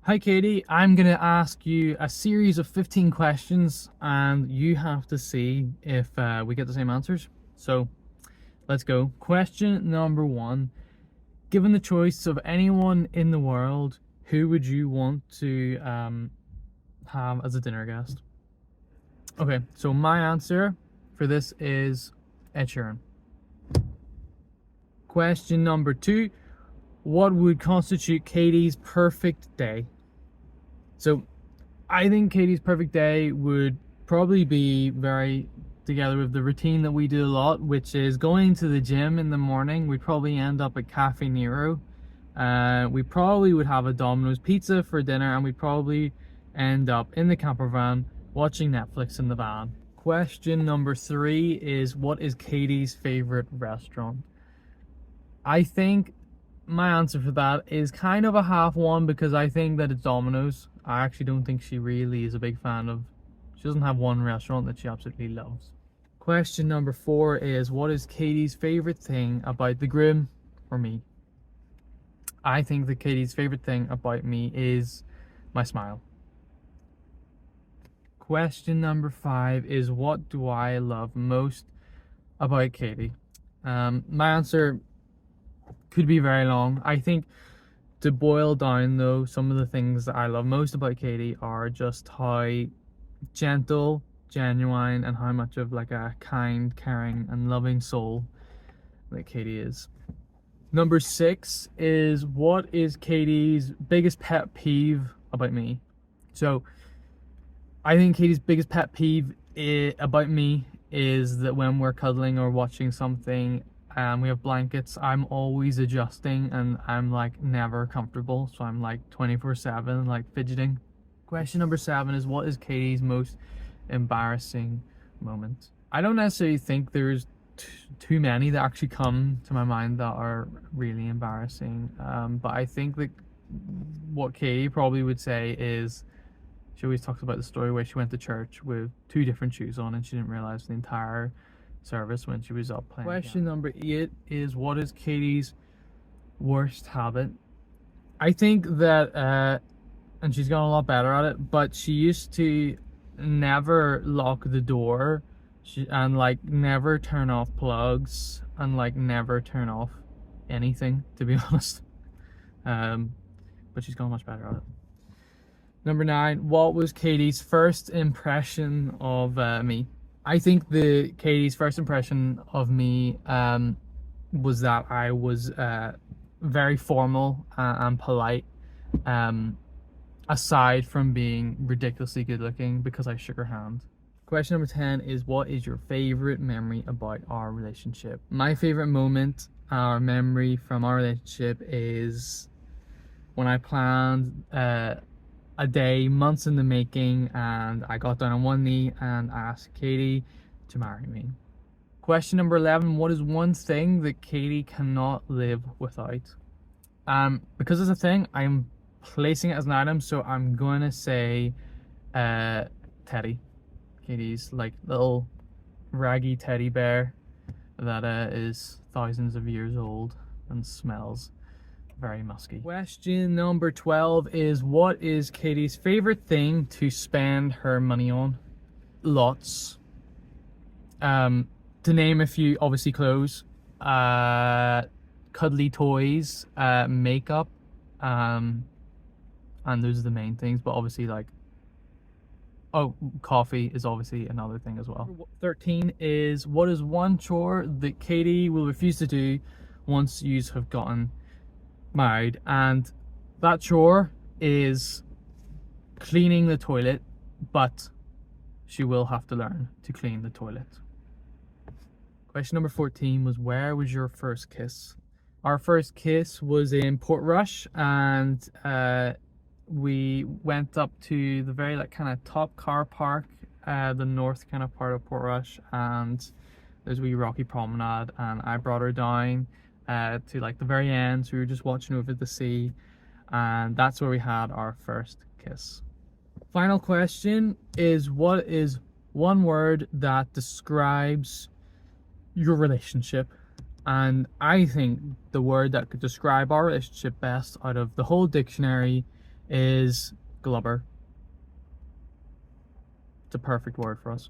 Hi Katie, I'm going to ask you a series of 15 questions and you have to see if we get the same answers. So let's go. Question number one. Given the choice of anyone in the world, who would you want to have as a dinner guest? Okay, so my answer for this is Ed Sheeran. Question number two. What would constitute Katie's perfect day? So I think Katie's perfect day would probably be very together with the routine that we do a lot, which is going to the gym in the morning. We'd probably end up at Cafe Nero. We probably would have a Domino's pizza for dinner, and we'd probably end up in the camper van watching Netflix in the van. Question number three is, what is Katie's favorite restaurant? I think my answer for that is kind of a half one because I think that it's Domino's. I actually don't think she really is a big fan of, she doesn't have one restaurant that she absolutely loves. Question number four is, what is Katie's favorite thing about the Groom or me? I think that Katie's favorite thing about me is my smile. Question number five is, what do I love most about Katie? My answer could be very long. I think to boil down though, some of the things that I love most about Katie are just how gentle, genuine, and how much of like a kind, caring, and loving soul that Katie is. Number six is, what is Katie's biggest pet peeve about me? So I think Katie's biggest pet peeve about me is that when we're cuddling or watching something, we have blankets, I'm always adjusting and I'm like never comfortable, so I'm like 24/7 like fidgeting. Question number seven is, what is Katie's most embarrassing moment? I don't necessarily think there's too many that actually come to my mind that are really embarrassing, but I think that what Katie probably would say is, she always talks about the story where she went to church with two different shoes on and she didn't realize the entire service when she was up playing. Question number eight is, what is Katie's worst habit? I think that and she's gotten a lot better at it, but she used to never lock the door, and like never turn off plugs, and like never turn off anything, to be honest. But she's gotten much better at it. Number nine, what was Katie's first impression of me? I think Katie's first impression of me was that I was very formal and polite, aside from being ridiculously good looking because I shook her hand. Question number 10 is, what is your favorite memory about our relationship? My favorite moment or memory from our relationship is when I planned a day months in the making and I got down on one knee and asked Katie to marry me. Question number 11, what is one thing that Katie cannot live without? Because it's a thing, I'm placing it as an item, so I'm gonna say Teddy. Katie's like little raggy teddy bear that is thousands of years old and smells very musky. Question number 12 is, what is Katie's favorite thing to spend her money on? Lots. To name a few, obviously clothes, cuddly toys, makeup, and those are the main things, but obviously like, oh, coffee is obviously another thing as well. 13 is, what is one chore that Katie will refuse to do once you have gotten married? And that chore is cleaning the toilet, but she will have to learn to clean the toilet. Question number 14 was, where was your first kiss? Our first kiss was in Portrush, and we went up to the very like kind of top car park, the north kind of part of Portrush, and there's a wee rocky promenade, and I brought her down to like the very end, so we were just watching over the sea, and that's where we had our first kiss. Final question is, what is one word that describes your relationship? And I think the word that could describe our relationship best out of the whole dictionary is glubber. It's a perfect word for us.